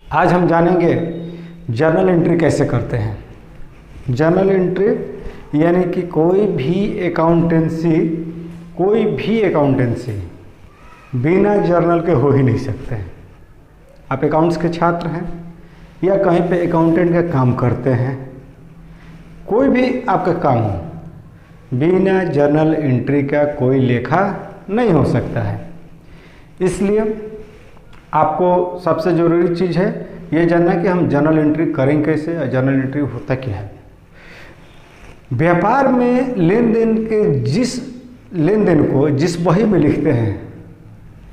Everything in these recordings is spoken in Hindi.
आज हम जानेंगे जर्नल एंट्री कैसे करते हैं। जर्नल एंट्री यानी कि कोई भी अकाउंटेंसी बिना जर्नल के हो ही नहीं सकते। आप अकाउंट्स के छात्र हैं या कहीं पे अकाउंटेंट का काम करते हैं, कोई भी आपका काम हो, बिना जर्नल एंट्री का कोई लेखा नहीं हो सकता है। इसलिए आपको सबसे ज़रूरी चीज़ है ये जानना कि हम जर्नल एंट्री करें कैसे और जर्नल एंट्री होता क्या है। व्यापार में लेन देन के जिस बही में लिखते हैं,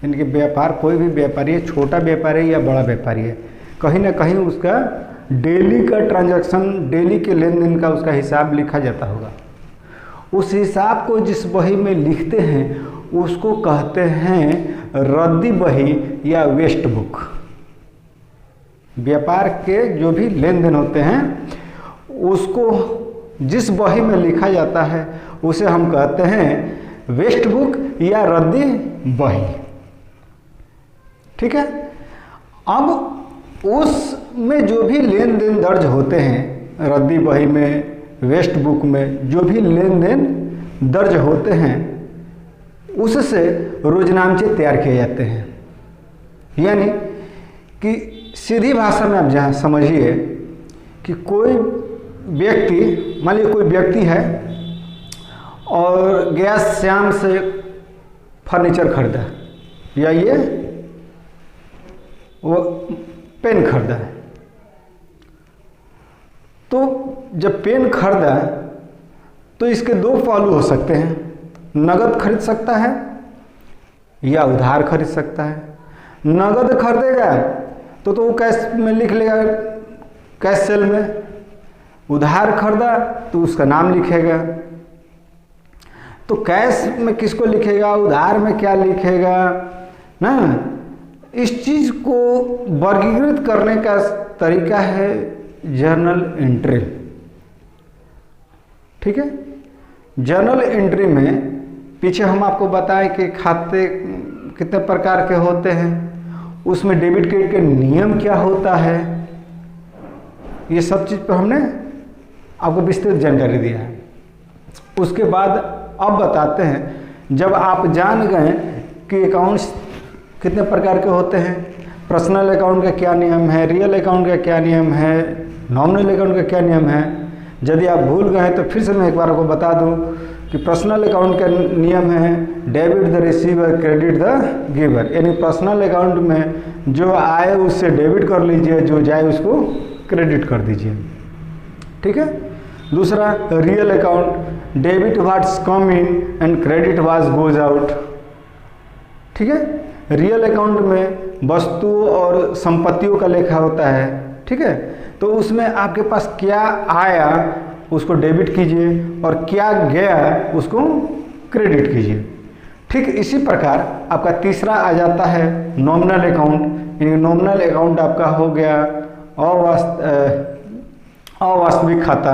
यानी कि व्यापार कोई भी व्यापारी है, छोटा व्यापारी है या बड़ा व्यापारी है, कहीं ना कहीं उसका डेली का ट्रांजैक्शन, डेली के लेन देन का उसका हिसाब लिखा जाता होगा। उस हिसाब को जिस बही में लिखते हैं उसको कहते हैं रद्दी बही या वेस्ट बुक। व्यापार के जो भी लेन देन होते हैं उसको जिस बही में लिखा जाता है उसे हम कहते हैं वेस्ट बुक या रद्दी बही। ठीक है। अब उसमें जो भी लेन देन दर्ज होते हैं, रद्दी बही में, वेस्ट बुक में जो भी लेन देन दर्ज होते हैं उससे रोजनामचे तैयार किए जाते हैं। यानी कि सीधी भाषा में आप जहाँ समझिए कि कोई व्यक्ति, मान लीजिए कोई व्यक्ति है और गया श्याम से फर्नीचर खरीदा या ये वो पेन खरीदा है, तो जब पेन खरीदा तो इसके दो पहलू हो सकते हैं। नगद खरीद सकता है या उधार खरीद सकता है। नगद खरीदेगा तो वो कैश में लिख लेगा, कैश सेल में। उधार खरीदा तो उसका नाम लिखेगा। तो कैश में किसको लिखेगा, उधार में क्या लिखेगा ना, इस चीज़ को वर्गीकृत करने का तरीका है जर्नल एंट्री। ठीक है। जर्नल एंट्री में पीछे हम आपको बताएं कि खाते कितने प्रकार के होते हैं, उसमें डेबिट क्रेडिट के नियम क्या होता है, ये सब चीज़ पर हमने आपको विस्तृत जानकारी दिया है। उसके बाद अब बताते हैं, जब आप जान गए कि अकाउंट्स कितने प्रकार के होते हैं, पर्सनल अकाउंट का क्या नियम है, रियल अकाउंट का क्या नियम है, नॉमिनल अकाउंट का क्या नियम है। यदि आप भूल गए तो फिर से मैं एक बार आपको बता दूं कि पर्सनल अकाउंट का नियम है debit the receiver, credit the giver. यानी पर्सनल अकाउंट में जो आए उससे डेबिट कर लीजिए, जो जाए उसको क्रेडिट कर दीजिए। ठीक है। दूसरा real account, debit what's come in and credit what's goes out. ठीक है। रियल अकाउंट में वस्तुओं और संपत्तियों का लेखा होता है। ठीक है। तो उसमें आपके पास क्या आया उसको डेबिट कीजिए और क्या गया उसको क्रेडिट कीजिए। ठीक इसी प्रकार आपका तीसरा आ जाता है नॉमिनल अकाउंट। यानी नॉमिनल अकाउंट आपका हो गया अवास्तविक खाता।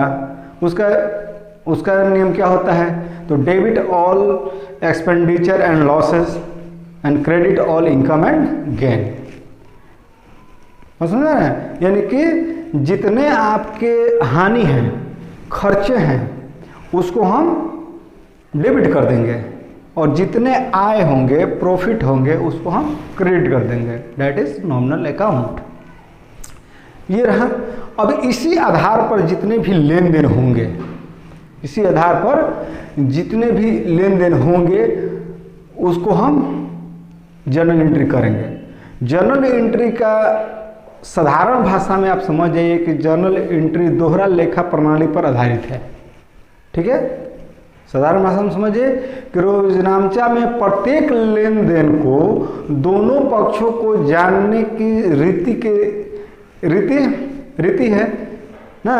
उसका नियम क्या होता है, तो debit all expenditure and losses and credit all income and gain. समझ रहे हैं। यानी कि जितने आपके हानि हैं, खर्चे हैं, उसको हम डेबिट कर देंगे और जितने आय होंगे, प्रॉफिट होंगे, उसको हम क्रेडिट कर देंगे। That is nominal account. ये रहा। अब इसी आधार पर जितने भी लेन देन होंगे, इसी आधार पर जितने भी लेन देन होंगे उसको हम जर्नल एंट्री करेंगे। जर्नल एंट्री का साधारण भाषा में आप समझ जाइए कि जर्नल एंट्री दोहरा लेखा प्रणाली पर आधारित है। ठीक है। साधारण भाषा में समझिए कि रोजनामचा में प्रत्येक लेन देन को दोनों पक्षों को जानने की रीति है ना,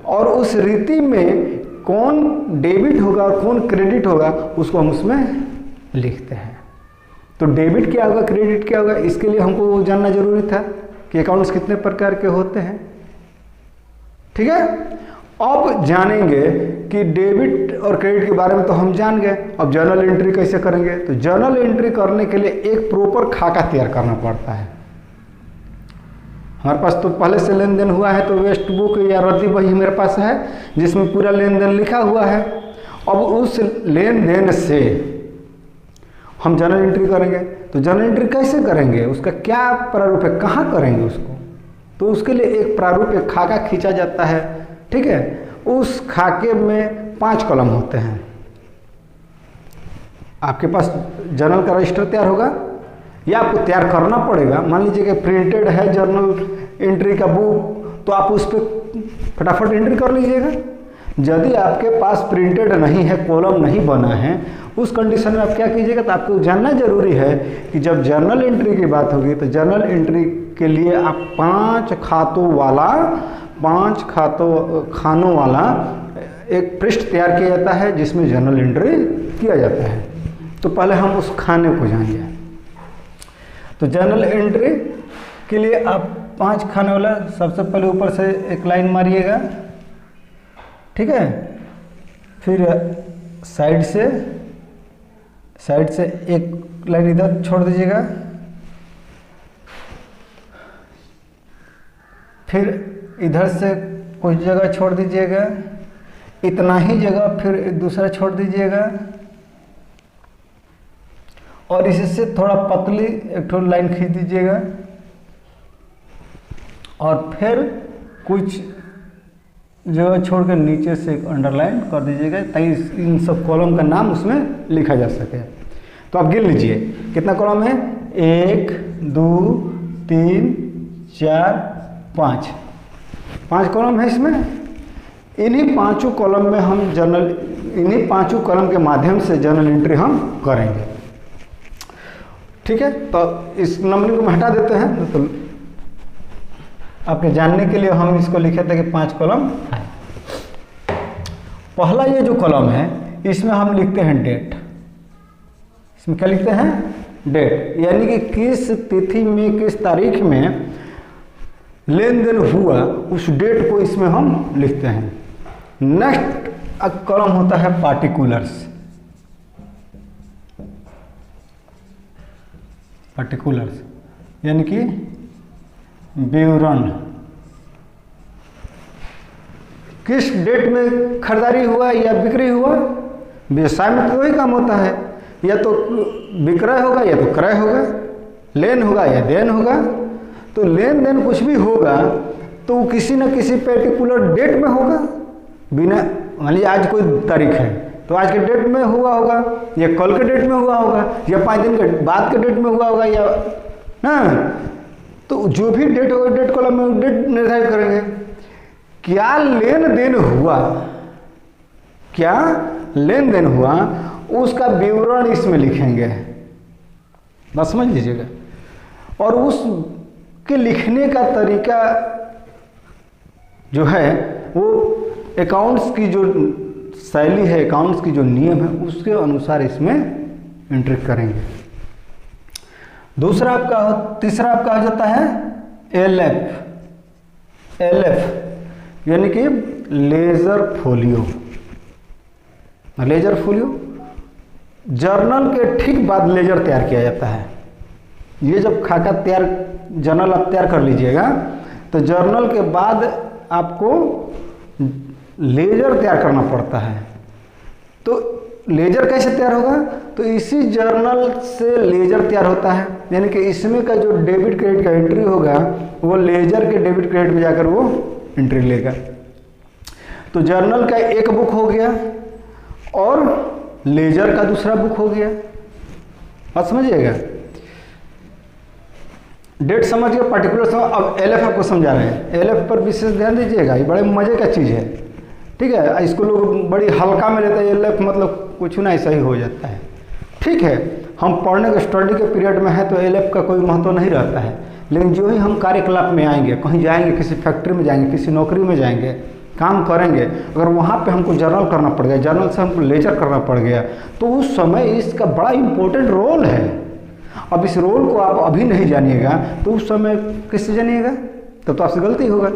और उस रीति में कौन डेबिट होगा और कौन क्रेडिट होगा उसको हम उसमें लिखते हैं। तो डेबिट क्या होगा, क्रेडिट क्या होगा, इसके लिए हमको जानना जरूरी था कि अकाउंट्स कितने प्रकार के होते हैं। ठीक है। अब जानेंगे कि डेबिट और क्रेडिट के बारे में तो हम जान गए। अब जर्नल एंट्री कैसे करेंगे, तो जर्नल एंट्री करने के लिए एक प्रॉपर खाका तैयार करना पड़ता है। हमारे पास तो पहले से लेन देन हुआ है, तो वेस्ट बुक या रद्दी बही मेरे पास है जिसमें पूरा लेन देन लिखा हुआ है। अब उस लेन देन से हम जर्नल एंट्री करेंगे। तो जर्नल एंट्री कैसे करेंगे, उसका क्या प्रारूप है, कहाँ करेंगे उसको, तो उसके लिए एक प्रारूप, एक खाका खींचा जाता है। ठीक है, उस खाके में 5 कॉलम होते हैं। आपके पास जर्नल का रजिस्टर तैयार होगा या आपको तैयार करना पड़ेगा। मान लीजिए कि प्रिंटेड है जर्नल एंट्री का बुक, तो आप उस पर फटाफट एंट्री कर लीजिएगा। यदि आपके पास प्रिंटेड नहीं है, कॉलम नहीं बना है, उस कंडीशन में आप क्या कीजिएगा, तो आपको जानना जरूरी है कि जब जर्नल एंट्री की बात होगी तो जर्नल एंट्री के लिए आप 5 खानों वाला एक पृष्ठ तैयार किया जाता है जिसमें जर्नल एंट्री किया जाता है। तो पहले हम उस खाने को जानिए। तो जर्नल एंट्री के लिए आप 5 खाने वाला सबसे पहले ऊपर से एक लाइन मारिएगा। ठीक है, फिर साइड से एक लाइन इधर छोड़ दीजिएगा, फिर इधर से कुछ जगह छोड़ दीजिएगा, इतना ही जगह फिर दूसरा छोड़ दीजिएगा, और इससे थोड़ा पतली एक ठो लाइन खींच दीजिएगा, और फिर कुछ जगह छोड़कर नीचे से अंडरलाइन कर दीजिएगा ताकि इन सब कॉलम का नाम उसमें लिखा जा सके। तो आप गिन लीजिए कितना कॉलम है, 1 2 3 4 5 कॉलम है इसमें। इन्हीं 5 कॉलम में हम इन्हीं 5 कॉलम के माध्यम से जर्नल एंट्री हम करेंगे। ठीक है, तो इस नंबरिंग को हटा देते हैं। तो आपके जानने के लिए हम इसको लिखे थे कि 5 कॉलम है। पहला ये जो कॉलम है इसमें हम लिखते हैं डेट। इसमें क्या लिखते हैं, डेट, यानी कि किस तिथि में किस तारीख में लेन देन हुआ उस डेट को इसमें हम लिखते हैं। नेक्स्ट कॉलम होता है पार्टिकुलर्स। यानी कि विवरण, किस डेट में खरीदारी हुआ या बिक्री हुआ। व्यवसाय में तो वही काम होता है, या तो विक्रय होगा या तो क्रय होगा, लेन होगा या देन होगा। तो लेन देन कुछ भी होगा तो किसी न किसी पर्टिकुलर डेट में होगा। बिना मान लीजिए आज कोई तारीख है तो आज के डेट में हुआ होगा, या कल के डेट में हुआ होगा, या 5 दिन के बाद के डेट में हुआ होगा, या ना। तो जो भी डेट होगा डेट कॉलम में डेट निर्धारित करेंगे। क्या लेन देन हुआ उसका विवरण इसमें लिखेंगे, बस समझ लीजिएगा। और उसके लिखने का तरीका जो है वो अकाउंट्स की जो शैली है, अकाउंट्स की जो नियम है उसके अनुसार इसमें एंट्री करेंगे। तीसरा आपका हो जाता है एलएफ यानी कि लेजर फोलियो। जर्नल के ठीक बाद लेजर तैयार किया जाता है। ये जब खाका जर्नल आप तैयार कर लीजिएगा तो जर्नल के बाद आपको लेजर तैयार करना पड़ता है। तो लेजर कैसे तैयार होगा, तो इसी जर्नल से लेजर तैयार होता है, यानी कि इसमें का जो डेबिट क्रेडिट का एंट्री होगा वो लेजर के डेबिट क्रेडिट में जाकर वो एंट्री लेगा। तो जर्नल का एक बुक हो गया और लेजर का दूसरा बुक हो गया। बात समझिएगा, डेट समझ गए, पर्टिकुलर समझ। अब एलएफ आपको समझा रहे हैं, एलएफ पर विशेष ध्यान दीजिएगा, ये बड़े मजे का चीज़ है। ठीक है, इसको लोग बड़ी हल्का में लेते हैं, एलएफ मतलब कुछ ना ऐसा ही हो जाता है। ठीक है, हम पढ़ने के स्टडी के पीरियड में है तो एलएफ का कोई महत्व नहीं रहता है, लेकिन जो ही हम कार्यकलाप में आएंगे, कहीं जाएंगे, किसी फैक्ट्री में जाएंगे, किसी नौकरी में जाएंगे, काम करेंगे, अगर वहाँ पे हमको जर्नल करना पड़ गया, जर्नल से हमको लेजर करना पड़ गया, तो उस समय इसका बड़ा इम्पोर्टेंट रोल है। अब इस रोल को आप अभी नहीं जानिएगा तो उस समय किससे जानिएगा, तो आपसे गलती होगा।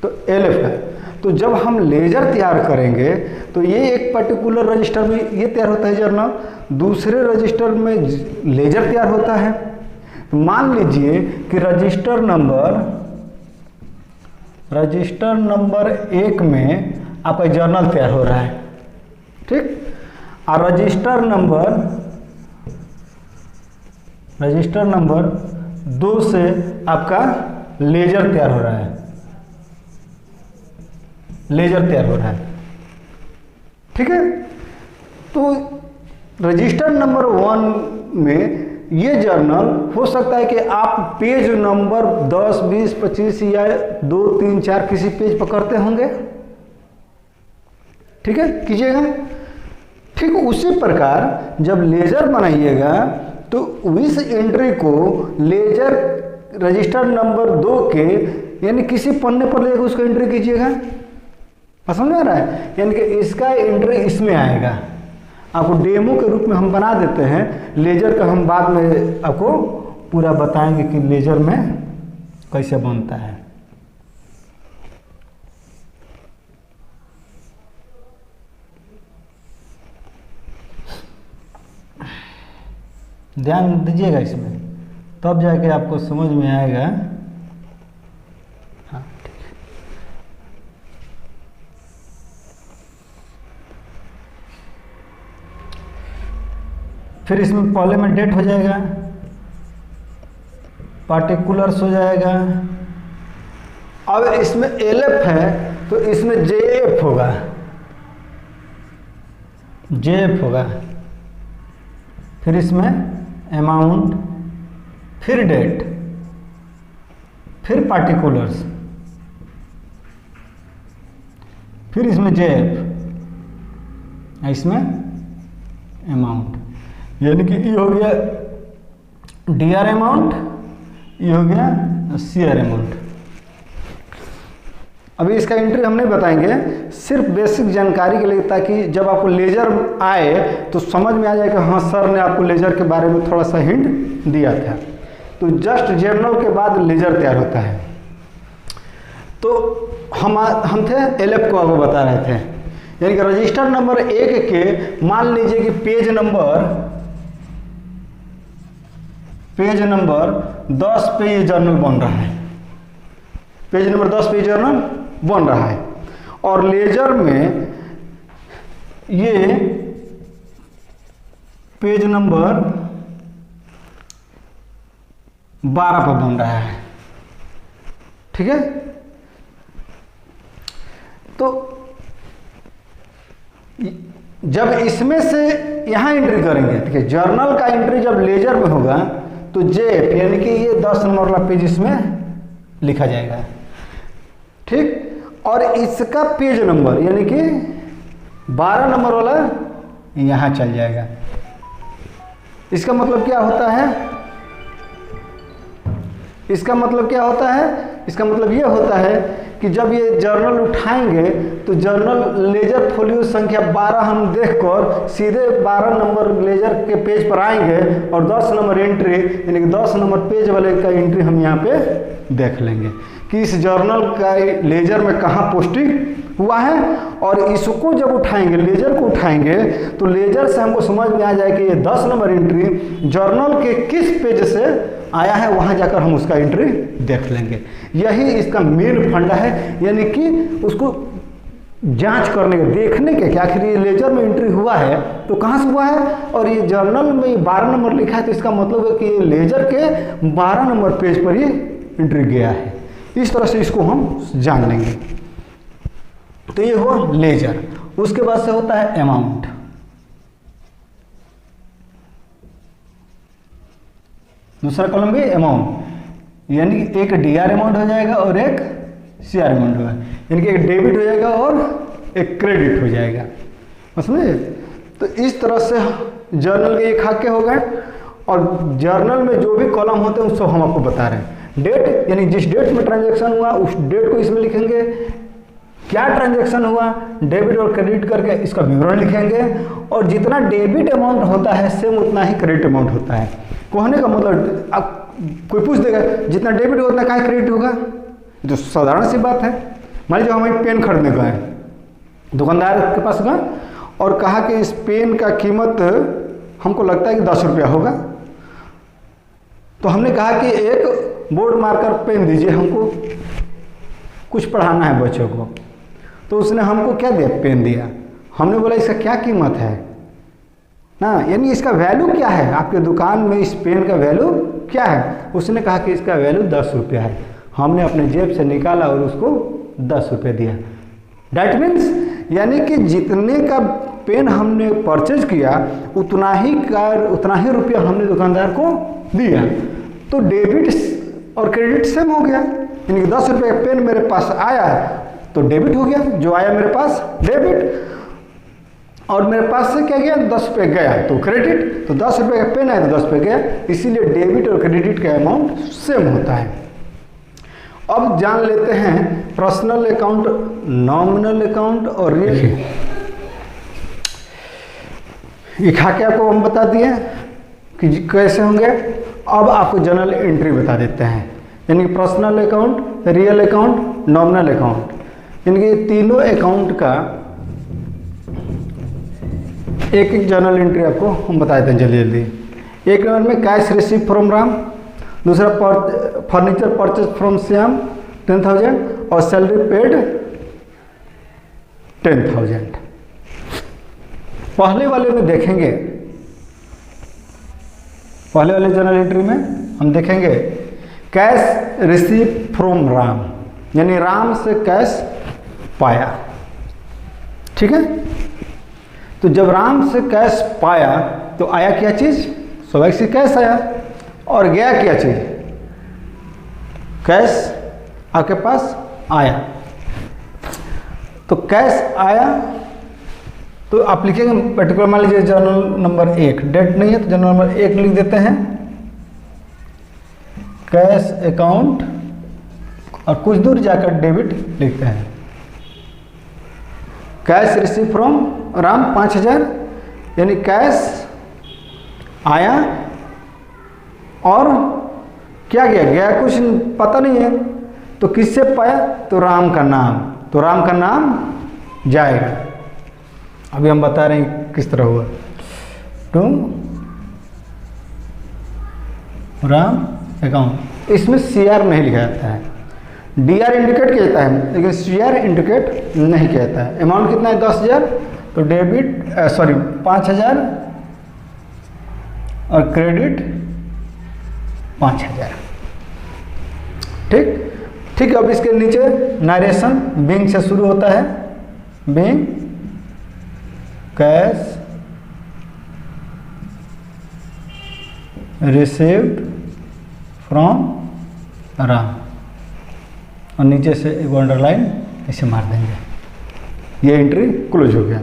तो एलएफ है। तो जब हम लेजर तैयार करेंगे तो ये एक पर्टिकुलर रजिस्टर में ये तैयार होता है जर्नल, दूसरे रजिस्टर में लेजर तैयार होता है। तो मान लीजिए कि रजिस्टर नंबर रजिस्टर नंबर 1 में आपका जर्नल तैयार हो रहा है, ठीक। और रजिस्टर नंबर 2 से आपका लेजर तैयार हो रहा है, ठीक है। तो रजिस्टर नंबर 1 में ये जर्नल हो सकता है कि आप पेज नंबर 10, 20, 25 या 2, 3, 4 किसी पेज पकड़ते होंगे, ठीक है, कीजिएगा। ठीक उसी प्रकार जब लेजर बनाइएगा तो इस एंट्री को लेजर रजिस्टर नंबर 2 के यानी किसी पन्ने पर लेकर उसको एंट्री कीजिएगा। समझ में आ रहा है? यानी कि इसका एंट्री इसमें आएगा। आपको डेमो के रूप में हम बना देते हैं, लेजर का हम बाद में आपको पूरा बताएंगे कि लेजर में कैसे बनता है। ध्यान दीजिएगा इसमें, तब जाके आपको समझ में आएगा। हाँ, ठीक है। फिर इसमें पहले में डेट हो जाएगा, पार्टिकुलर्स हो जाएगा। अब इसमें एलएफ है तो इसमें जेएफ होगा, फिर इसमें अमाउंट, फिर डेट, फिर पार्टिकुलर्स, फिर इसमें जेएफ, इसमें अमाउंट। यानी कि ये हो गया डीआर अमाउंट, ये हो गया सीआर अमाउंट। अभी इसका एंट्री हम नहीं बताएंगे, सिर्फ बेसिक जानकारी के लिए, ताकि जब आपको लेजर आए तो समझ में आ जाए कि हाँ सर ने आपको लेजर के बारे में थोड़ा सा हिंट दिया था। तो जस्ट जर्नल के बाद लेजर तैयार होता है। तो हम थे एलएफ को आपको बता रहे थे, यानी कि रजिस्टर नंबर 1 के मान लीजिए कि पेज नंबर 10 पे ये जर्नल बन रहा है, पेज नंबर 10 पे जर्नल बन रहा है, और लेजर में ये पेज नंबर 12 पर बन रहा है, ठीक है। तो जब इसमें से यहां एंट्री करेंगे, ठीक है, जर्नल का एंट्री जब लेजर में होगा तो जेएफ यानी कि ये 10 नंबर वाला पेज इसमें लिखा जाएगा, ठीक। और इसका पेज नंबर यानी कि 12 नंबर वाला यहां चल जाएगा। इसका मतलब क्या होता है? इसका मतलब ये होता है कि जब ये जर्नल उठाएंगे तो जर्नल लेजर फोलियो संख्या 12 हम देखकर सीधे 12 नंबर लेजर के पेज पर आएंगे और 10 नंबर एंट्री यानी कि 10 नंबर पेज वाले का एंट्री हम यहाँ पे देख लेंगे कि इस जर्नल का लेजर में कहाँ पोस्टिंग हुआ है। और इसको जब उठाएंगे, लेजर को उठाएंगे, तो लेजर से हमको समझ में आ जाए कि ये 10 नंबर एंट्री जर्नल के किस पेज से आया है, वहाँ जाकर हम उसका एंट्री देख लेंगे। यही इसका मेन फंडा है, यानी कि उसको जांच करने के, देखने के कि आखिर ये लेजर में एंट्री हुआ है तो कहाँ से हुआ है, और ये जर्नल में 12 नंबर लिखा है तो इसका मतलब है कि ये लेजर के 12 नंबर पेज पर ही एंट्री गया है। इस तरह से इसको हम जान लेंगे। तो ये हुआ लेजर। उसके बाद से होता है अमाउंट। दूसरा कॉलम भी अमाउंट, यानी कि एक डीआर अमाउंट हो जाएगा और एक सीआर अमाउंट होगा, यानी कि एक डेबिट हो जाएगा और एक क्रेडिट हो जाएगा। समझे? तो इस तरह से जर्नल के ये खाके हो गए। और जर्नल में जो भी कॉलम होते हैं उसको हम आपको बता रहे हैं। डेट यानी जिस डेट में ट्रांजैक्शन हुआ उस डेट को इसमें लिखेंगे, क्या ट्रांजैक्शन हुआ, डेबिट और क्रेडिट करके इसका विवरण लिखेंगे। और जितना डेबिट अमाउंट होता है सेम उतना ही क्रेडिट अमाउंट होता है। कहने का मतलब, अब कोई पूछ देगा जितना डेबिट होगा उतना क्या क्रेडिट होगा, तो साधारण सी बात है। मान लीजिए हमें पेन खरीदने गए, दुकानदार के पास गए और कहा कि इस पेन का कीमत हमको लगता है कि 10 रुपया होगा। तो हमने कहा कि एक बोर्ड मार्कर पेन दीजिए हमको, कुछ पढ़ाना है बच्चों को। तो उसने हमको क्या दिया, पेन दिया। हमने बोला इसका क्या कीमत है ना, यानी इसका वैल्यू क्या है, आपके दुकान में इस पेन का वैल्यू क्या है। उसने कहा कि इसका वैल्यू 10 रुपया है। हमने अपने जेब से निकाला और उसको 10 रुपये दिया। डैट मीन्स यानी कि जितने का पेन हमने परचेज किया उतना ही रुपया हमने दुकानदार को दिया। तो डेबिट और क्रेडिट सेम हो गया, यानी कि 10 रुपये का पेन मेरे पास आया तो डेबिट हो गया, जो आया मेरे पास डेबिट, और मेरे पास से क्या गया, 10 रुपये गया तो क्रेडिट। तो 10 रुपये का पेन आया तो 10 रुपये गया, इसीलिए डेबिट और क्रेडिट का अमाउंट सेम होता है। अब जान लेते हैं पर्सनल अकाउंट, नॉमिनल अकाउंट और रियल। लिखा के आपको हम बता दिए कि कैसे होंगे। अब आपको जनरल एंट्री बता देते हैं, यानी कि personal account, real account, nominal account, यानी कि तीनों अकाउंट का एक एक जनरल एंट्री आपको हम बता देते हैं जल्दी जल्दी। एक नंबर में कैश रिसीव फ्रॉम राम, दूसरा फर्नीचर परचेज फ्रॉम श्याम 10,000 और सैलरी पेड 10,000। पहले वाले में देखेंगे, पहले वाले जनरल एंट्री में हम देखेंगे कैश रिसीव फ्रॉम राम, यानी राम से कैश पाया। ठीक है, तो जब राम से कैश पाया तो आया क्या चीज, स्वाभाविक से कैश आया, और गया क्या चीज, कैश आपके पास आया। तो कैश आया तो आप लिखेंगे पर्टिकुलर, मान लीजिए जनरल नंबर 1, डेट नहीं है तो जनरल नंबर 1 लिख देते हैं, कैश अकाउंट, और कुछ दूर जाकर डेबिट लिखते हैं। कैश रिसीव फ्रॉम राम 5,000, यानी कैश आया और क्या गया, गया कुछ पता नहीं है, तो किससे पाया, तो राम का नाम, तो राम का नाम जाएगा। अभी हम बता रहे हैं किस तरह हुआ। टू राम अकाउंट, इसमें CR नहीं लिखा जाता है, DR इंडिकेट किया जाता है, लेकिन CR इंडिकेट नहीं किया जाता है। अमाउंट कितना है, 10,000, तो डेबिट 5,000 और क्रेडिट 5,000। ठीक ठीक। अब इसके नीचे नरेशन बिंग से शुरू होता है, being cash received from Ram, और नीचे से एक अंडरलाइन ऐसे मार देंगे, ये एंट्री क्लोज हो गया।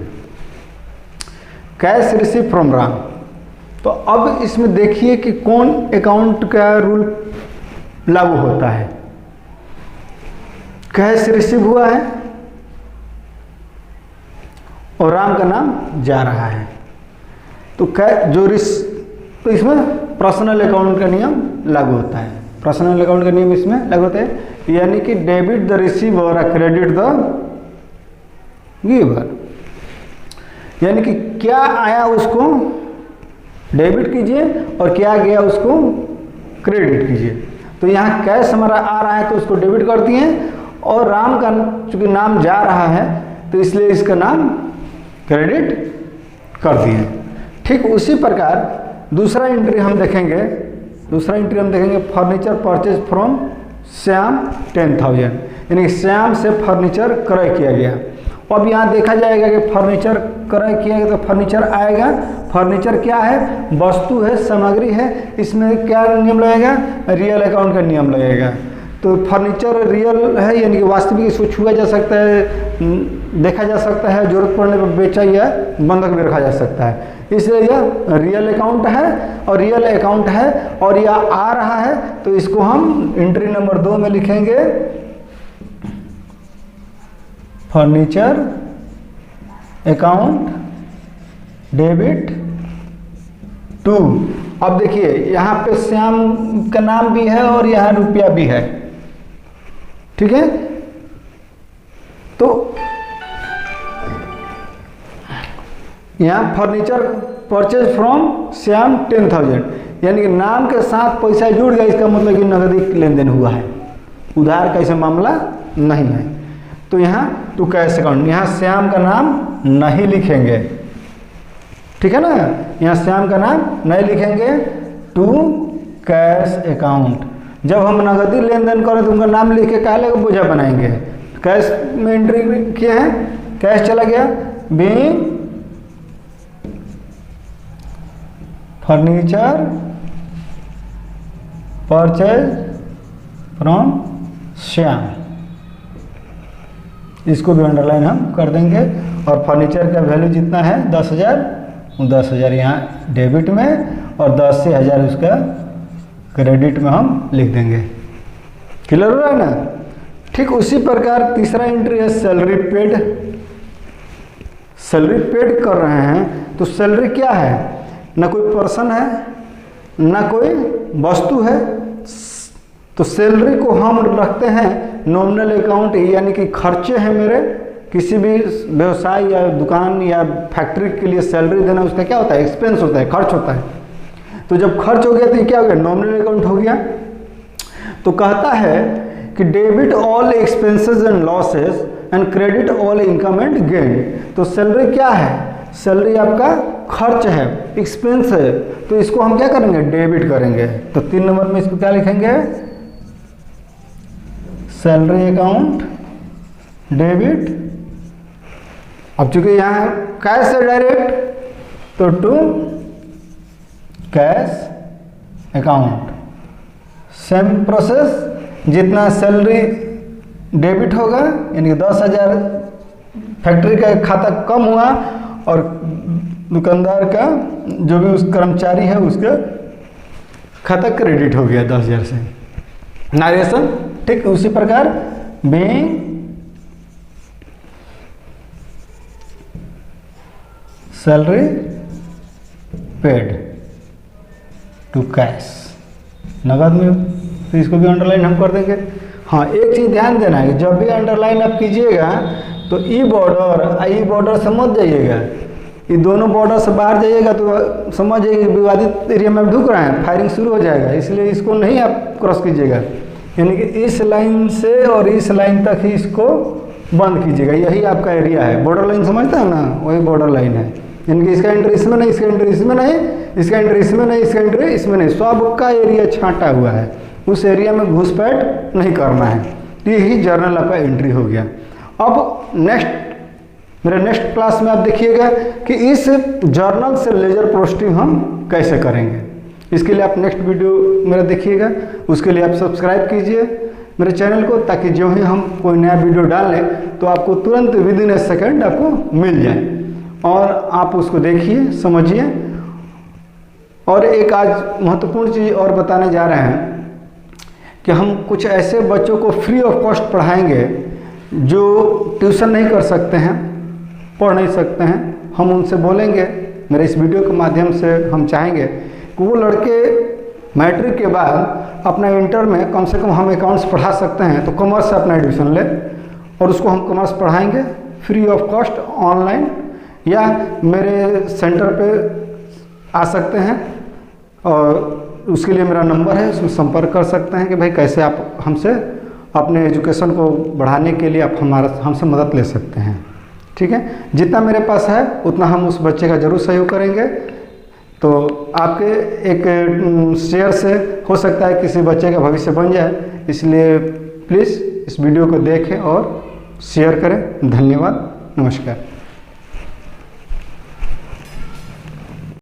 Cash receive from Ram. तो अब इसमें देखिए कि कौन अकाउंट का रूल लागू होता है। कैश रिसीव हुआ है और राम का नाम जा रहा है, तो तो इसमें पर्सनल अकाउंट का नियम लागू होता है। पर्सनल अकाउंट का नियम इसमें लागू होता है, यानी कि डेबिट द रिसीवर और क्रेडिट द गिवर, यानी कि क्या आया उसको डेबिट कीजिए और क्या गया उसको क्रेडिट कीजिए। तो यहाँ कैश हमारा आ रहा है तो उसको डेबिट कर दिए, और राम का चूंकि नाम जा रहा है तो इसलिए इसका नाम क्रेडिट कर दिए। ठीक उसी प्रकार दूसरा एंट्री हम देखेंगे, फर्नीचर परचेज फ्रॉम श्याम 10,000, यानी श्याम से फर्नीचर क्रय किया गया। अब यहाँ देखा जाएगा कि फर्नीचर क्रय किया गया तो फर्नीचर आएगा। फर्नीचर क्या है, वस्तु है, सामग्री है, इसमें क्या नियम लगेगा, रियल अकाउंट का नियम लगेगा। तो फर्नीचर रियल है, यानी कि वास्तविक, इसको छुआ जा सकता है, देखा जा सकता है, जरूरत पड़ने पर बेचा या बंधक भी रखा जा सकता है, इसलिए यह रियल अकाउंट है और रियल अकाउंट है और यह आ रहा है। तो इसको हम एंट्री नंबर 2 में लिखेंगे, फर्नीचर अकाउंट डेबिट 2। अब देखिए यहाँ पे श्याम का नाम भी है और यहाँ रुपया भी है, ठीक है। तो यहाँ फर्नीचर परचेज फ्रॉम श्याम 10,000, यानी कि नाम के साथ पैसा जुड़ गया, इसका मतलब कि नगदी लेन देन हुआ है। उधार का ऐसा मामला नहीं है। तो यहाँ टू कैश अकाउंट, यहाँ श्याम का नाम नहीं लिखेंगे, ठीक है ना, यहाँ श्याम का नाम नहीं लिखेंगे, टू कैश अकाउंट। जब हम नगदी लेन देन करें तो उनका नाम लिख के काहे लगे बोझा बनाएंगे। कैश में एंट्री किए हैं, कैश चला गया, being furniture purchase from Shyam, इसको भी अंडरलाइन हम कर देंगे। और फर्नीचर का वैल्यू जितना है 10,000, 10,000 यहाँ डेबिट में और 10 से 1000 उसका क्रेडिट में हम लिख देंगे। क्लियर हो रहा है ना। ठीक उसी प्रकार तीसरा एंट्री है सैलरी पेड। सैलरी पेड कर रहे हैं तो सैलरी क्या है, ना कोई पर्सन है ना कोई वस्तु है, तो सैलरी को हम रखते हैं नॉमिनल अकाउंट, यानी कि खर्चे हैं मेरे किसी भी व्यवसाय या दुकान या फैक्ट्री के लिए सैलरी देना, उसका क्या होता है, एक्सपेंस होता है, खर्च होता है। तो जब खर्च हो गया तो ये क्या हो गया, नॉमिनल अकाउंट हो गया। तो कहता है कि debit all expenses and losses and credit all income and gain. तो सैलरी क्या है, सैलरी आपका खर्च है, एक्सपेंस है, तो इसको हम क्या करेंगे, डेबिट करेंगे। तो 3 नंबर में इसको क्या लिखेंगे, सैलरी अकाउंट डेबिट। अब चूंकि यहाँ कैश है डायरेक्ट, तो to cash account. Same process, जितना सैलरी डेबिट होगा यानी कि 10,000 फैक्ट्री का खाता कम हुआ और दुकानदार का जो भी उस कर्मचारी है उसका खाता क्रेडिट हो गया 10,000 से, नारेशन। ठीक उसी प्रकार being salary paid to cash, नगद में, तो इसको भी अंडरलाइन हम कर देंगे। हाँ, एक चीज़ ध्यान देना है, जब भी अंडरलाइन आप कीजिएगा तो ई बॉर्डर से मत जाइएगा, ये दोनों बॉर्डर से बाहर जाइएगा तो समझ जाइए विवादित एरिया में ढुक रहे हैं, फायरिंग शुरू हो जाएगा, इसलिए इसको नहीं आप क्रॉस कीजिएगा। यानी कि इस लाइन से और इस लाइन तक ही इसको बंद कीजिएगा, यही आपका एरिया है। बॉर्डर लाइन समझता है ना, वही बॉर्डर लाइन है। यानी कि इसका एंट्री इसमें नहीं, इसका एंट्री इसमें नहीं, इसका एंट्री इसमें नहीं, इसका एंट्री इसमें नहीं, सबका एरिया छांटा हुआ है, उस एरिया में घुसपैठ नहीं करना है। यही जर्नल आपका एंट्री हो गया। अब मेरे नेक्स्ट क्लास में आप देखिएगा कि इस जर्नल से लेजर पोस्टिंग हम कैसे करेंगे। इसके लिए आप नेक्स्ट वीडियो मेरा देखिएगा, उसके लिए आप सब्सक्राइब कीजिए मेरे चैनल को, ताकि जो ही हम कोई नया वीडियो डालें तो आपको तुरंत विदिन ए सेकेंड आपको मिल जाए और आप उसको देखिए, समझिए। और एक आज महत्वपूर्ण चीज़ और बताने जा रहे हैं कि हम कुछ ऐसे बच्चों को फ्री ऑफ कॉस्ट पढ़ाएंगे जो ट्यूशन नहीं कर सकते हैं, पढ़ नहीं सकते हैं। हम उनसे बोलेंगे, मेरे इस वीडियो के माध्यम से हम चाहेंगे कि वो लड़के मैट्रिक के बाद अपना इंटर में कम से कम हम अकाउंट्स पढ़ा सकते हैं, तो कॉमर्स से अपना एडमिशन ले और उसको हम कॉमर्स पढ़ाएंगे फ्री ऑफ कॉस्ट ऑनलाइन, या मेरे सेंटर पे आ सकते हैं और उसके लिए मेरा नंबर है, उसमें संपर्क कर सकते हैं कि भाई कैसे आप हमसे अपने एजुकेशन को बढ़ाने के लिए आप हमसे मदद ले सकते हैं। ठीक है, जितना मेरे पास है उतना हम उस बच्चे का जरूर सहयोग करेंगे। तो आपके एक शेयर से हो सकता है किसी बच्चे का भविष्य बन जाए, इसलिए प्लीज़ इस वीडियो को देखें और शेयर करें। धन्यवाद, नमस्कार।